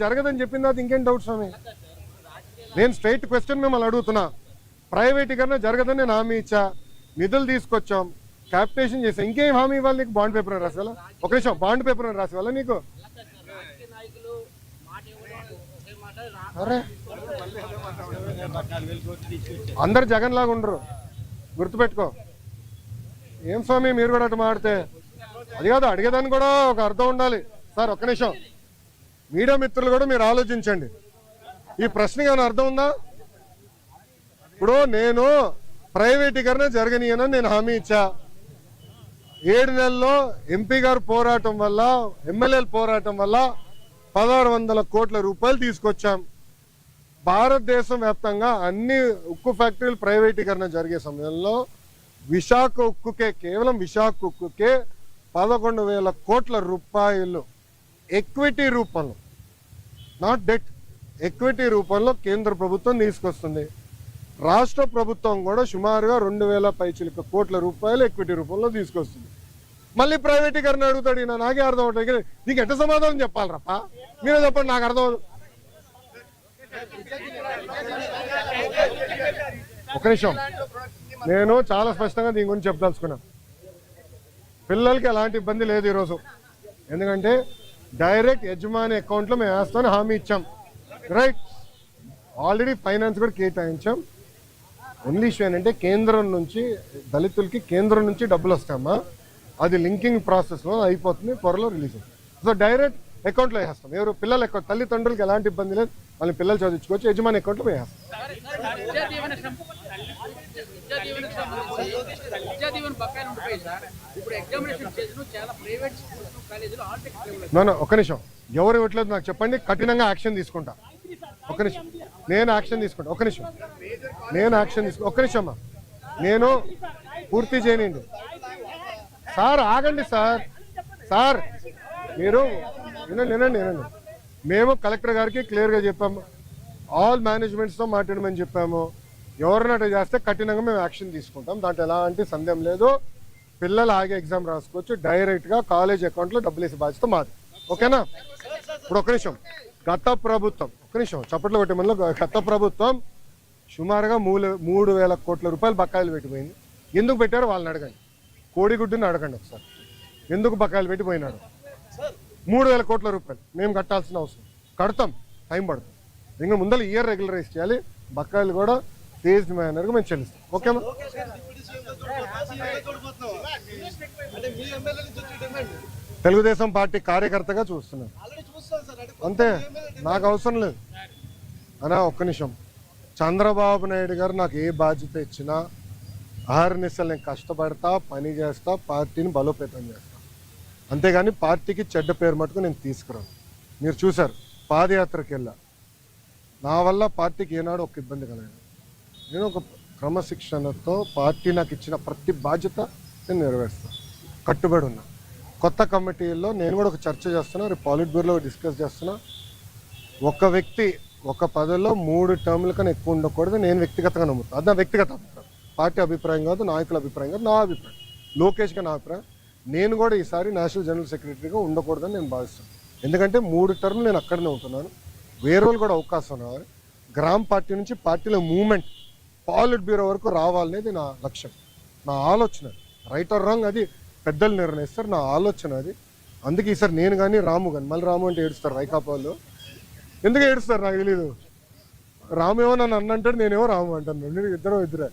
జరగదని చెప్పిన తర్వాత ఇంకేం డౌట్ స్వామి? నేను స్ట్రైట్ క్వశ్చన్ మిమ్మల్ని అడుగుతున్నా. ప్రైవేటీకరణ జరగదని నేను హామీ ఇచ్చా, నిధులు తీసుకొచ్చాం, క్యాపిటేషన్ చేసాం, ఇంకేం హామీ ఇవ్వాలి నీకు? బాండ్ పేపర్ రాసి వాళ్ళ ఒక నిమిషం, బాండ్ పేపర్ రాసి వాళ్ళ నీకు? అరే అందరు జగన్ లాగా ఉండరు, గుర్తుపెట్టుకో. ఏం స్వామి మీరు కూడా అటు మాడితే? అది కాదు, అడిగేదాన్ని కూడా ఒక అర్థం ఉండాలి. సార్ ఒక్క నిమిషం, మీడియా మిత్రులు కూడా మీరు ఆలోచించండి. ఈ ప్రశ్నకి ఏమైనా అర్థం ఉందా? ఇప్పుడు నేను ప్రైవేటీకరణ జరగనీయనని నేను హామీ ఇచ్చా. 7 నెలల్లో ఎంపీ గారు పోరాటం వల్ల, ఎమ్మెల్యేల పోరాటం వల్ల 1600 కోట్ల రూపాయలు తీసుకొచ్చాం. భారతదేశం వ్యాప్తంగా అన్ని ఉక్కు ఫ్యాక్టరీలు ప్రైవేటీకరణ జరిగే సమయంలో విశాఖ ఉక్కుకే, కేవలం విశాఖ ఉక్కుకే 11,000 కోట్ల రూపాయలు ఎక్విటీ రూపంలో, నాట్ డెట్, ఎక్విటీ రూపంలో కేంద్ర ప్రభుత్వం తీసుకొస్తుంది. రాష్ట్ర ప్రభుత్వం కూడా సుమారుగా 2,000 పైచిలక కోట్ల రూపాయలు ఎక్విటీ రూపంలో తీసుకొస్తుంది. మళ్ళీ ప్రైవేటీకరణ అడుగుతాడు. నాకే అర్థం అవుతుంది. నీకు ఎట్ట సమాధానం చెప్పాలి రప్ప? మీరే చెప్పండి, నాకు అర్థం అవుతుంది. ఒక నిమిషం, నేను చాలా స్పష్టంగా దీని గురించి చెప్పదలుచుకున్నాను. పిల్లలకి ఎలాంటి ఇబ్బంది లేదు ఈరోజు, ఎందుకంటే డైరెక్ట్ యజమాని అకౌంట్లో మేము వేస్తామని హామీ ఇచ్చాం. రైట్, ఆల్రెడీ ఫైనాన్స్ కూడా కేటాయించాం. ఓన్లీ ఇష్యూ ఏంటంటే కేంద్రం నుంచి దళితులకి కేంద్రం నుంచి డబ్బులు వస్తామా, అది లింకింగ్ ప్రాసెస్లో అయిపోతుంది, త్వరలో రిలీజ్ అవుతుంది. సో డైరెక్ట్ అకౌంట్లో వేస్తాం. ఎవరు పిల్లల అకౌంట్, తల్లిదండ్రులకి ఎలాంటి ఇబ్బంది లేదు, వాళ్ళ పిల్లలు చదివించుకోవచ్చు, యజమాని అకౌంట్లో వేస్తాం. ఒక నిమిషం, ఎవరు ఇవ్వట్లేదు నాకు చెప్పండి, కఠినంగా యాక్షన్ తీసుకుంటా. ఒక నిమిషం, నేను యాక్షన్ తీసుకుంటా. ఒక నిమిషం, నేను యాక్షన్ తీసుకుంటా. ఒక నిమిషం అమ్మా, నేను పూర్తి చేయనండి. సార్ ఆగండి సార్. సార్ మీరు వినండి. మేము కలెక్టర్ గారికి క్లియర్గా చెప్పాము, ఆల్ మేనేజ్మెంట్స్తో మాట్లాడమని చెప్పాము. ఎవరినట్టు చేస్తే కఠినంగా మేము యాక్షన్ తీసుకుంటాం, దాంట్లో ఎలాంటి సందేహం లేదు. పిల్లలు ఆగే ఎగ్జామ్ రాసుకోవచ్చు, డైరెక్ట్గా కాలేజ్ అకౌంట్లో డబ్బులు వేసే బాధ్యత మాది. ఓకేనా? ఇప్పుడు ఒక నిమిషం, గత ప్రభుత్వం, ఒక నిమిషం చప్పట్లు కొట్టే మనలో, గత ప్రభుత్వం సుమారుగా 3,000 కోట్ల రూపాయలు బకాయిలు పెట్టిపోయింది. ఎందుకు పెట్టారో వాళ్ళని అడగండి, కోడిగుడ్డుని అడగండి ఒకసారి. ఎందుకు బకాయిలు పెట్టిపోయినాడు? 3,000 కోట్ల రూపాయలు మేము కట్టాల్సిన అవసరం, కడతాం, టైం పడుతుంది. ఇంకా ముందర ఇయర్ రెగ్యులరైజ్ చేయాలి, బకాయిలు కూడా ఫేజ్డ్ మేనర్గా మేము చెల్లిస్తాం. ఓకేనా? తెలుగుదేశం పార్టీ కార్యకర్తగా చూస్తున్నాను అంతే, నాకు అవసరం లేదు అనా. ఒక్క నిమిషం, చంద్రబాబు నాయుడు గారు నాకు ఏ బాధ్యత ఇచ్చినా అహర్నిశలు నేను కష్టపడతా, పని చేస్తా, పార్టీని బలోపేతం చేస్తా. అంతేగాని పార్టీకి చెడ్డ పేరు మటుకు నేను తీసుకురాను. మీరు చూశారు, పాదయాత్రకి వెళ్ళా, నా వల్ల పార్టీకి ఏనాడు ఒక ఇబ్బంది కలగదు. నేను ఒక క్రమశిక్షణతో పార్టీ నాకు ఇచ్చిన ప్రతి బాధ్యత నేను నెరవేరుస్తాను, కట్టుబడి ఉన్నా. కొత్త కమిటీల్లో నేను కూడా ఒక చర్చ చేస్తున్నా, రేపు పాలిట్ బ్యూరోలో డిస్కస్ చేస్తున్నా. ఒక వ్యక్తి ఒక పదవిలో 3 టర్ముల కన్నా ఎక్కువ ఉండకూడదు నేను వ్యక్తిగతంగా నమ్ముతాను. అది నా వ్యక్తిగత అభిప్రాయం, పార్టీ అభిప్రాయం కాదు, నాయకుల అభిప్రాయం కాదు, నా అభిప్రాయం, లోకేష్గా నా అభిప్రాయం. నేను కూడా ఈసారి నేషనల్ జనరల్ సెక్రటరీగా ఉండకూడదని నేను భావిస్తాను. ఎందుకంటే 3 టర్ములు నేను అక్కడనే ఉంటున్నాను, వేరే వాళ్ళు కూడా అవకాశం రావాలి. గ్రామ పార్టీ నుంచి పార్టీలో మూవ్మెంట్ పాలిట్ బ్యూరో వరకు రావాలనేది నా లక్ష్యం, నా ఆలోచన. రైట్ ఆర్ రాంగ్ అది పెద్దలు నిర్ణయిస్తారు, నా ఆలోచన అది. అందుకే ఈసారి నేను కానీ రాము కానీ, మళ్ళీ రాము అంటే ఏడుస్తారు వైకాపా వాళ్ళు. ఎందుకు ఏడుస్తారు నాకు తెలీదు. రాము ఏమో నన్ను అన్నంటాడు, నేనేమో రాము అంటాను, ఇద్దరే.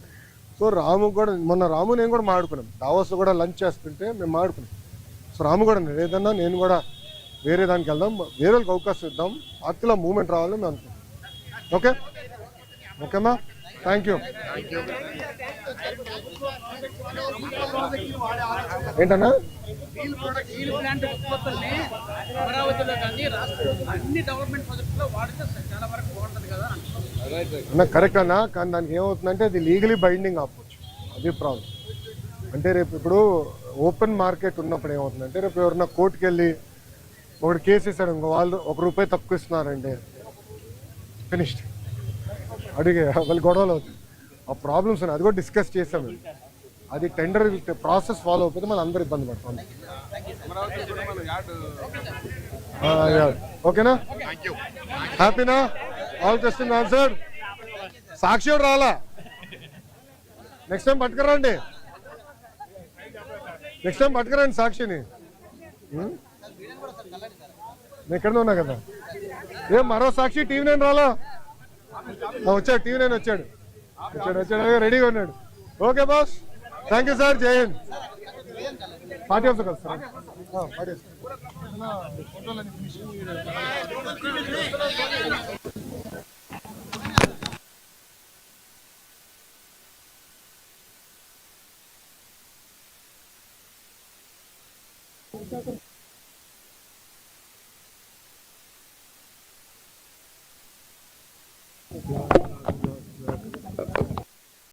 సో రాము కూడా, మొన్న రాము నేను కూడా మాడుకున్నాం, దావోస్లో కూడా లంచ్ చేస్తుంటే మేము మాడుకున్నాం. సో రాము కూడా ఏదన్నా నేను కూడా వేరే దానికి వెళ్దాం, వేరే వాళ్ళకి అవకాశం ఇద్దాం, పార్టీలో మూవ్మెంట్ రావాలని మేము అనుకుంటాం. ఓకే ఓకేమ్మా, థ్యాంక్ యూ. ఏంటన్నా అన్న కరెక్ట్ అన్నా, కానీ దానికి ఏమవుతుందంటే అది లీగలీ బైండింగ్ అవ్వచ్చు, అది ప్రాబ్లం. అంటే రేపు ఇప్పుడు ఓపెన్ మార్కెట్ ఉన్నప్పుడు ఏమవుతుందంటే, రేపు ఎవరన్నా కోర్టుకు వెళ్ళి ఒకటి కేసు ఇస్తాడు, ఇంకో వాళ్ళు ₹1 తక్కువ ఇస్తున్నారంటే ఫినిష్డ్, అడిగే వాళ్ళు గొడవలు అవుతుంది. ఆ ప్రాబ్లమ్స్ ఉన్నాయి, అది కూడా డిస్కస్ చేసాము. అది టెండర్ ప్రాసెస్ ఫాలో అయిపోతే మనం అందరూ ఇబ్బంది పడతాం. ఓకేనా, హ్యాపీనా, ఆల్ క్వశ్చన్ ఆన్సర్. సాక్షి కూడా రాలా, నెక్స్ట్ టైం పట్టుకురండి, నెక్స్ట్ టైం పట్టుకురండి సాక్షిని. నేను ఎక్కడనే ఉన్నా కదా. ఏం మరో సాక్షి టీవీ9 రాలా? వచ్చాడు, టీవీ9 వచ్చాడు, రెడీగా ఉన్నాడు. Okay boss, thank you sir, జై హింద్. పార్టీ ఆఫ్ కదా సార్, పార్టీ ఆఫ్